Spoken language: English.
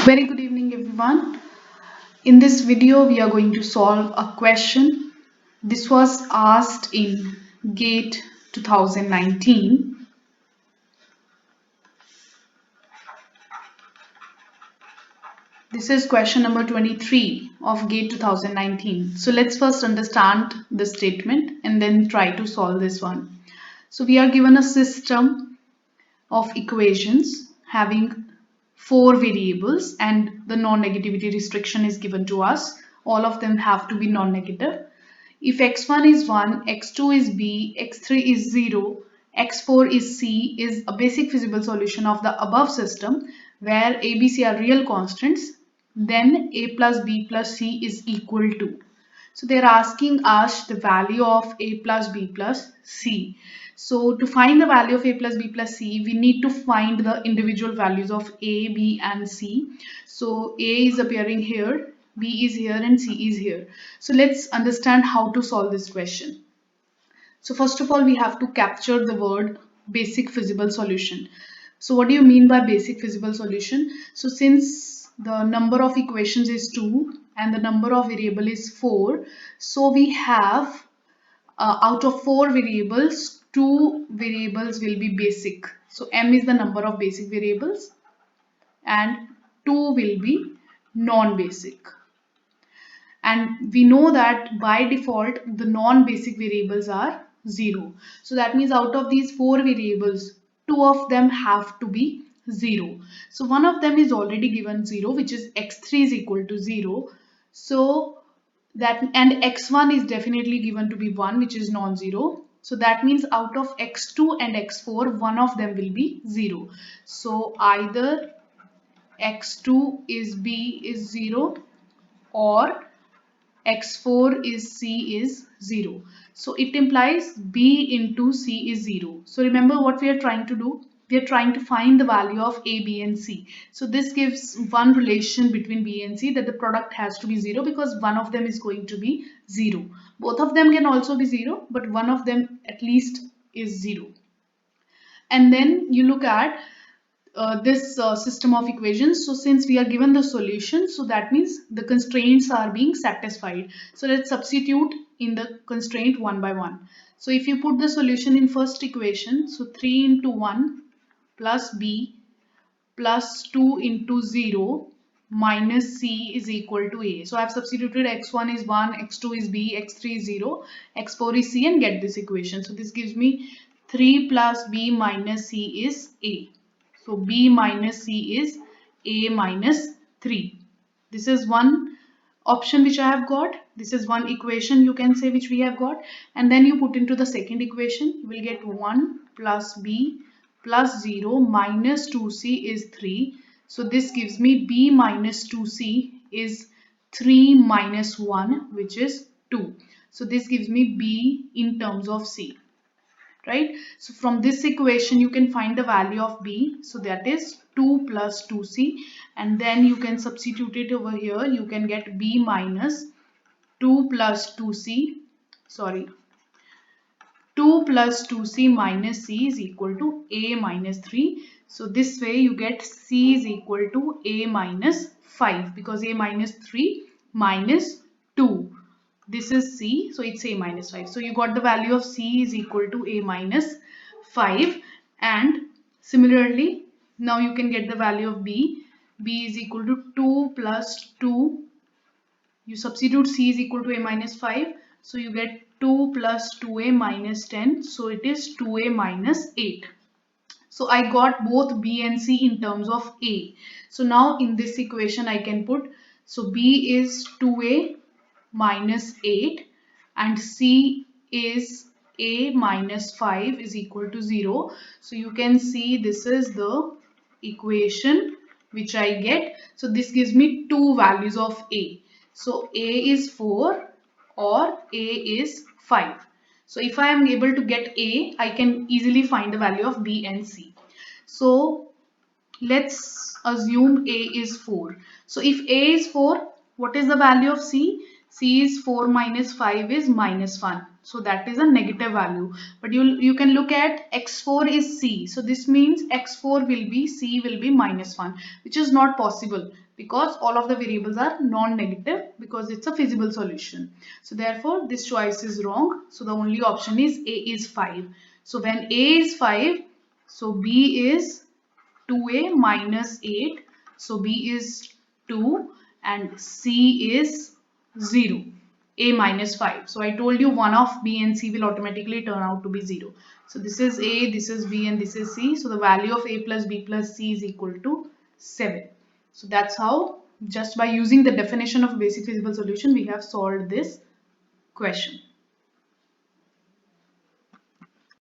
Very good evening, everyone. In this video, we are going to solve a question. This was asked in GATE 2019. This is question number 23 of GATE 2019. So let's first understand the statement and then try to solve this one. So we are given a system of equations having four variables and the non-negativity restriction is given to us. All of them have to be non-negative. If x1 is 1, x2 is b, x3 is 0, x4 is c is a basic feasible solution of the above system where a, b, c are real constants, then a plus b plus c is equal to. So they're asking us the value of a plus b plus c. So to find the value of a plus b plus c, we need to find the individual values of a, b and c. So a is appearing here, b is here and c is here. So let's understand how to solve this question. So first of all, we have to capture the word basic feasible solution. So what do you mean by basic feasible solution? So since the number of equations is 2 and the number of variable is 4, so we have out of 4 variables, 2 variables will be basic. So m is the number of basic variables and 2 will be non-basic. And we know that by default the non-basic variables are 0. So that means out of these 4 variables, 2 of them have to be 0. So one of them is already given 0, which is x3 is equal to 0. So that, and x1 is definitely given to be 1, which is non-zero. So that means out of x2 and x4, one of them will be 0. So either x2 is b is 0 or x4 is c is 0. So it implies b into c is 0. So remember what we are trying to do? We are trying to find the value of a, b and c. So this gives one relation between b and c, that the product has to be 0 because one of them is going to be 0. Both of them can also be 0, but one of them at least is 0. And then you look at this system of equations. So since we are given the solution, so that means the constraints are being satisfied. So let's substitute in the constraint one by one. So if you put the solution in first equation, so 3 into 1 plus b plus 2 into 0 minus c is equal to a. So I have substituted x1 is 1, x2 is b, x3 is 0, x4 is c and get this equation. So this gives me 3 plus b minus c is a. So b minus c is a minus 3. This is one option which I have got. This is one equation you can say which we have got. And then you put into the second equation, you will get 1 plus b plus 0 minus 2c is 3. So this gives me b minus 2c is 3 minus 1, which is 2. So this gives me b in terms of c. Right? So from this equation you can find the value of b. So that is 2 plus 2c, and then you can substitute it over here. You can get b minus 2 plus 2c, sorry, 2 plus 2c minus c is equal to a minus 3. So this way you get c is equal to a minus 5 because a minus 3 minus 2. This is c, so it's a minus 5. So you got the value of c is equal to a minus 5, and similarly now you can get the value of b. B is equal to 2 plus 2. You substitute c is equal to a minus 5. So you get 2 plus 2a minus 10. So it is 2a minus 8. So I got both b and c in terms of a. So now in this equation I can put, so b is 2a minus 8 and c is a minus 5 is equal to 0. So you can see this is the equation which I get. So this gives me two values of a. So a is 4 or a is 5. So if I am able to get a, I can easily find the value of b and c. So let's assume a is 4. So if a is 4, what is the value of c? C is 4 minus 5 is minus 1. So that is a negative value. But you can look at x4 is C. So this means x4 will be C will be minus 1, which is not possible because all of the variables are non-negative because it's a feasible solution. So therefore this choice is wrong. So the only option is A is 5. So when A is 5, so B is 2A minus 8. So B is 2 and C is 0. A minus 5. So I told you one of B and C will automatically turn out to be 0. So this is A, this is B and this is C. So the value of A plus B plus C is equal to 7. So that's how, just by using the definition of a basic feasible solution, we have solved this question.